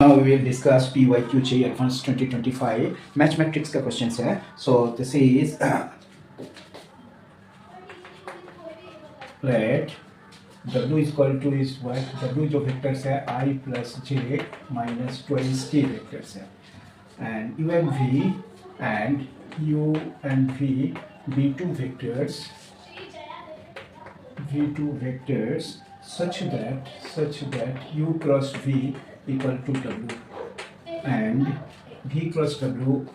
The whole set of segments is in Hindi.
Now we will discuss PYQJ Advanced 2025 Mathematics का questions है. So this is let W is equal to is what W जो vectors है I plus J minus twice T vectors है, and U and V and U and V be two vectors such that U cross V equal to W and V cross W,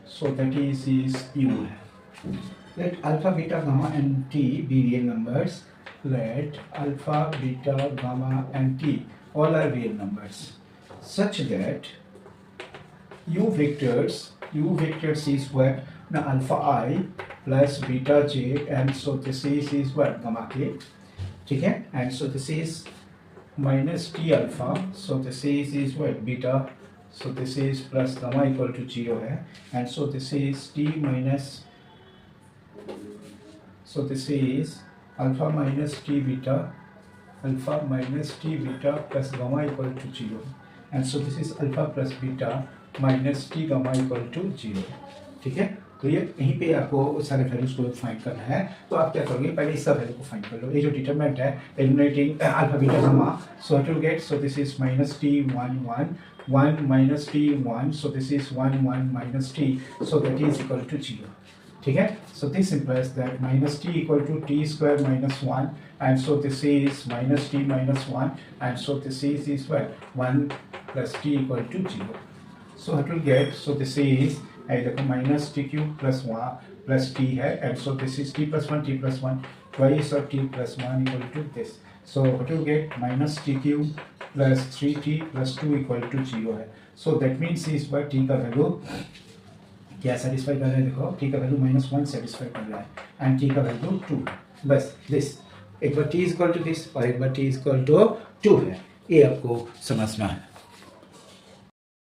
so that is U. Let alpha, beta, gamma and T be real numbers. Let alpha, beta, gamma and T all are real numbers such that U vectors is what? Now alpha I plus beta j, and so this is what? Gamma k. ठीक है, and so this is minus t alpha, so this is what? Beta, so this is plus gamma equal to 0 है, and so this is t minus, so this is alpha minus t beta plus gamma equal to 0, and so this is alpha plus beta minus t gamma equal to 0. ठीक है, तो ये यहीं पे आपको सारे वैल्यूज को फाइंड करना है. तो आप क्या करोगे, पहले इस सब वैल्यू को फाइंड कर लो. ये जो डिटरमिनेंट है eliminating alpha beta gamma, so it will get, so this is minus t 1 minus t 1, so this is 1 minus t, so that is equal to 0. ठीक है, so this implies that minus t equal to t square minus 1, and so this is minus t minus 1, and so this is 1 plus t equal to 0. So it will get, so this is देखो minus T cube plus plus T है, and so this is T plus one twice of T plus 1 equal to this. So what you get, minus T cube plus 3t plus 2 equal to 0 है. सो दैट मीन्स इस बार टी का वैल्यू क्या सेटिस्फाई कर रहा है, देखो टी का वैल्यू -1 सेटिस्फाई कर रहा है, एंड टी का वैल्यू 2. बस दिस, एक बार T is equal to this और एक बार टी इज इक्वल टू 2 है. ये आपको समझना है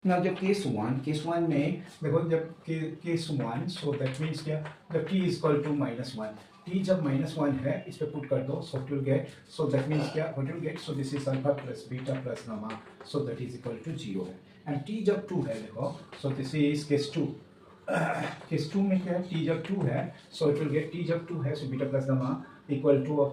ना. जब केस वन में देखो, जब केस 1, सो दैट मीन्स क्या, जब t is equal to -1, t जब -1 है इस पे पुट कर दो, so what will get, so that means क्या, what will get, so this is alpha plus beta plus gamma, so that is equal to 0 है. एंड t जब 2 है, देखो, so this is case 2. Case 2 में क्या है, t जब 2 है, so it will get, t जब 2 है, so beta plus gamma equal to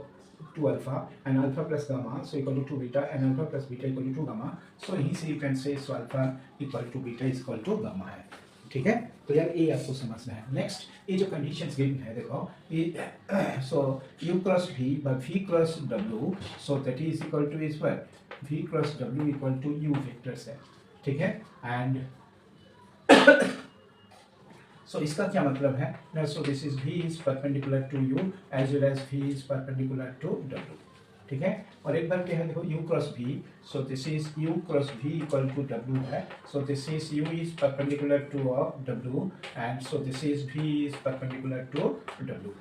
2 alpha and alpha plus gamma, so equal to 2 beta, and alpha plus beta equal to 2 gamma. So यहीं से you can say, so alpha equal to beta is equal to gamma है. ठीक है, तो यार ये आपको समझना है. नेक्स्ट, ये जो कंडीशंस गिवन है, देखो ये, सो u cross v by v cross w, so that is equal to is what, v cross w equal to u vectors है. ठीक है, एंड so इसका क्या मतलब है ना, so this is v is perpendicular to u as well as v is perpendicular to w. ठीक है, और एक बार क्या है, देखो u cross v, so this is u cross v equal to w है, so this is u is perpendicular to w, and so this is v is perpendicular to w.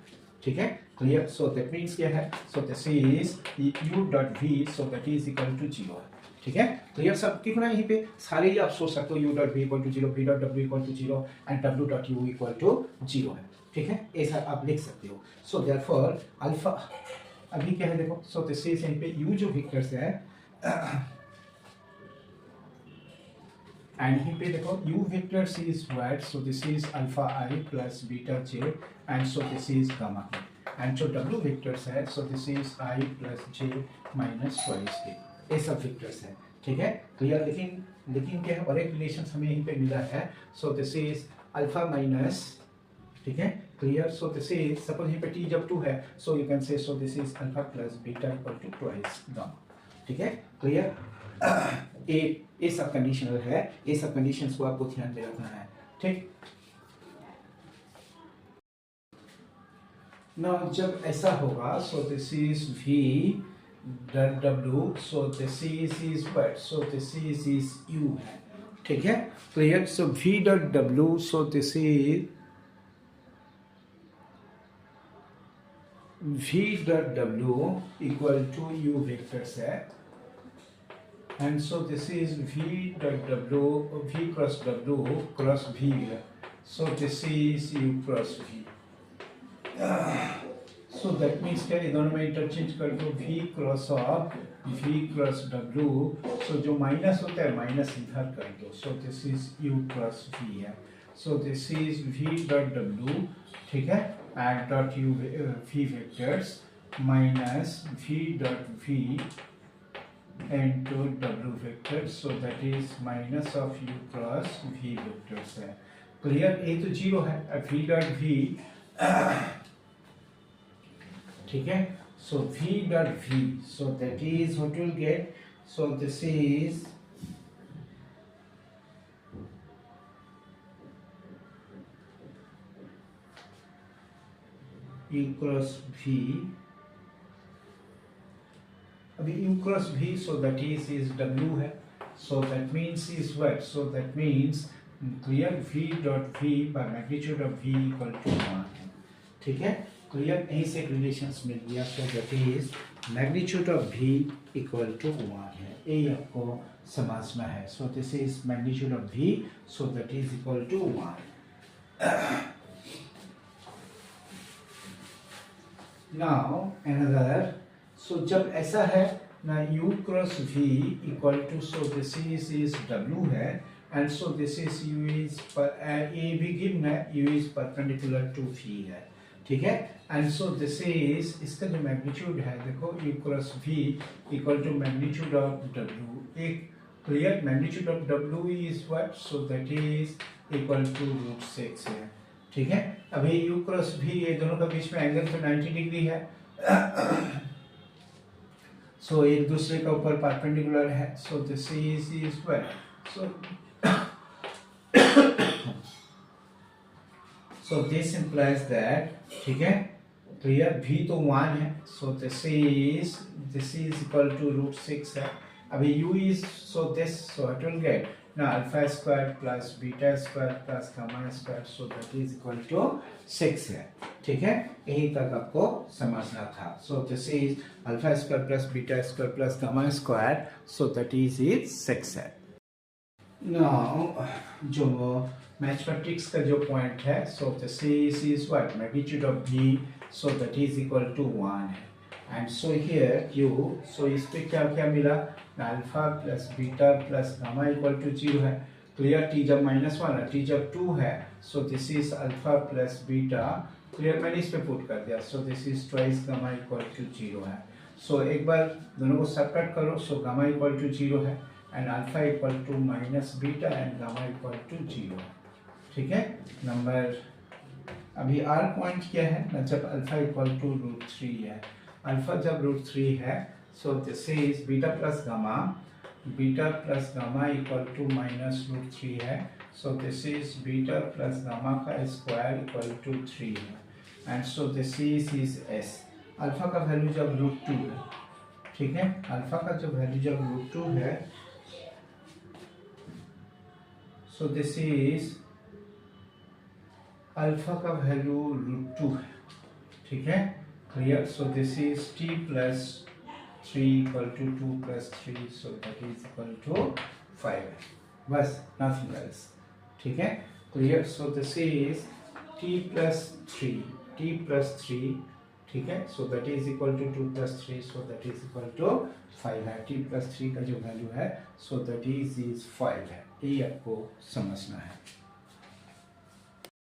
ठीक है, क्लियर. सो दैट मीन्स क्या है, so this is u dot v, so that is equal to 0 है. ठीक है, तो ये सब कितना यहीं पे सारे ही आप सोच सकते हो, u dot v equal to 0, v dot w equal to 0 and w dot u equal to 0 है. ठीक है, ऐसा आप लिख सकते हो. सो देयरफॉर अल्फा, अभी क्या है देखो, सो दिस इज यहीं पे u जो वेक्टर्स है, एंड यहीं पे देखो u vectors is what, so this is alpha i plus beta j, and so this is gamma k, and जो w वेक्टर्स है, so this is i plus j minus twice k. ये सब वेक्टर्स है. ठीक है, क्लियर. लेकिन क्या है, और एक रिलेशन हमें यहीं पे मिला है, so this is alpha minus, ठीक है, clear. So this is, suppose यहीं पे t जब 2 है, सो you can say, so this is alpha plus beta equal to twice gamma. ठीक है, क्लियर. ये सब कंडीशनल है, ये सब कंडीशंस को आपको ध्यान में रखना है. ठीक ना, जब ऐसा होगा, सो this is v dot w, so this is what, so this is u है. ठीक है, clear. So v dot w, so this is v dot w equal to u vectors है, and so this is v dot w, v cross w cross v है, so this is u cross v. So that means क्या, ये दोनों में इंटरचेंज कर दो, v cross of v cross w। सो जो माइनस होता है माइनस इधर कर दो, सो this is u cross v है। So this is v dot w, ठीक है, and dot u v vectors minus v dot v into w vector, so that is minus of u cross v vectors है। क्लियर, ये तो जीरो है, अब v डॉट v, ठीक है, so v dot v, so that is what you'll get, so this is u cross v, अभी u cross v, so that is w है, so that means is what, so that means clear v dot v by magnitude of v equal to 1 है, ठीक है, क्लियर, यहीं से रिलेशंस मिल गया, so that is magnitude of v equal to 1 है, यही आपको समझना है। so this is magnitude of v, so that is equal to 1। now another, so जब ऐसा है ना, u cross v equal to, so this is w है, and so this is u is पर a भी given है, u is perpendicular to v है, ठीक है, and so this is, इसका जो मैग्नीट्यूड है देखो, u cross v equal to magnitude of w, एक clear, magnitude of w is what, so that is equal to √6 है, ठीक है। अभी u cross v, ये दोनों का बीच में एंगल तो 90 डिग्री है, सो एक दूसरे के ऊपर परपेंडिकुलर है, so this is what, so this implies that, ठीक है, तो यह v तो 1 है, so this is equal to √6 है, अभी u is, so this, so it will get now alpha square plus beta square plus gamma square, so that is equal to 6 है, ठीक है, यही तक आपको समझना था। so this is alpha square plus beta square plus gamma square, so that is 6 है। now जो मैथमेटिक्स का जो पॉइंट है, so this is what, magnitude of v, so that is equal to 1 है, and so here q, so इस पे क्या क्या मिला, alpha plus beta plus gamma equal to 0 है, क्लियर, t जब -1 है, t जब 2 है, so this is alpha plus beta, clear, मैंने इस पे पुट कर दिया, so this is twice gamma equal to 0 है, so एक बार दोनों को सेपरेट करो, so गामा इक्वल टू 0 है, and alpha equal to minus beta and gamma equal to 0 है, ठीक है। नंबर, अभी r पॉइंट क्या है ना, जब अल्फा इक्वल टू √3 है, अल्फा जब √3 है, so this is beta plus gamma equal to -√3 है, so this is beta plus gamma का स्क्वायर इक्वल टू 3 है, and so this is s, alpha का वैल्यू जब √2 है, ठीक है, अल्फा का जो वैल्यू जब √2 है, so this is अल्फा का वैल्यू √2 है, ठीक है, clear, so this is t plus 3 equal to 2 plus 3, so that is equal to 5 है, बस, nothing else, ठीक है, clear, so this is t plus 3, ठीक है, so that is equal to 2 plus 3, so that is equal to 5 है, t plus 3 का जो वैल्यू है, so that is 5 है, ये आपको समझना है।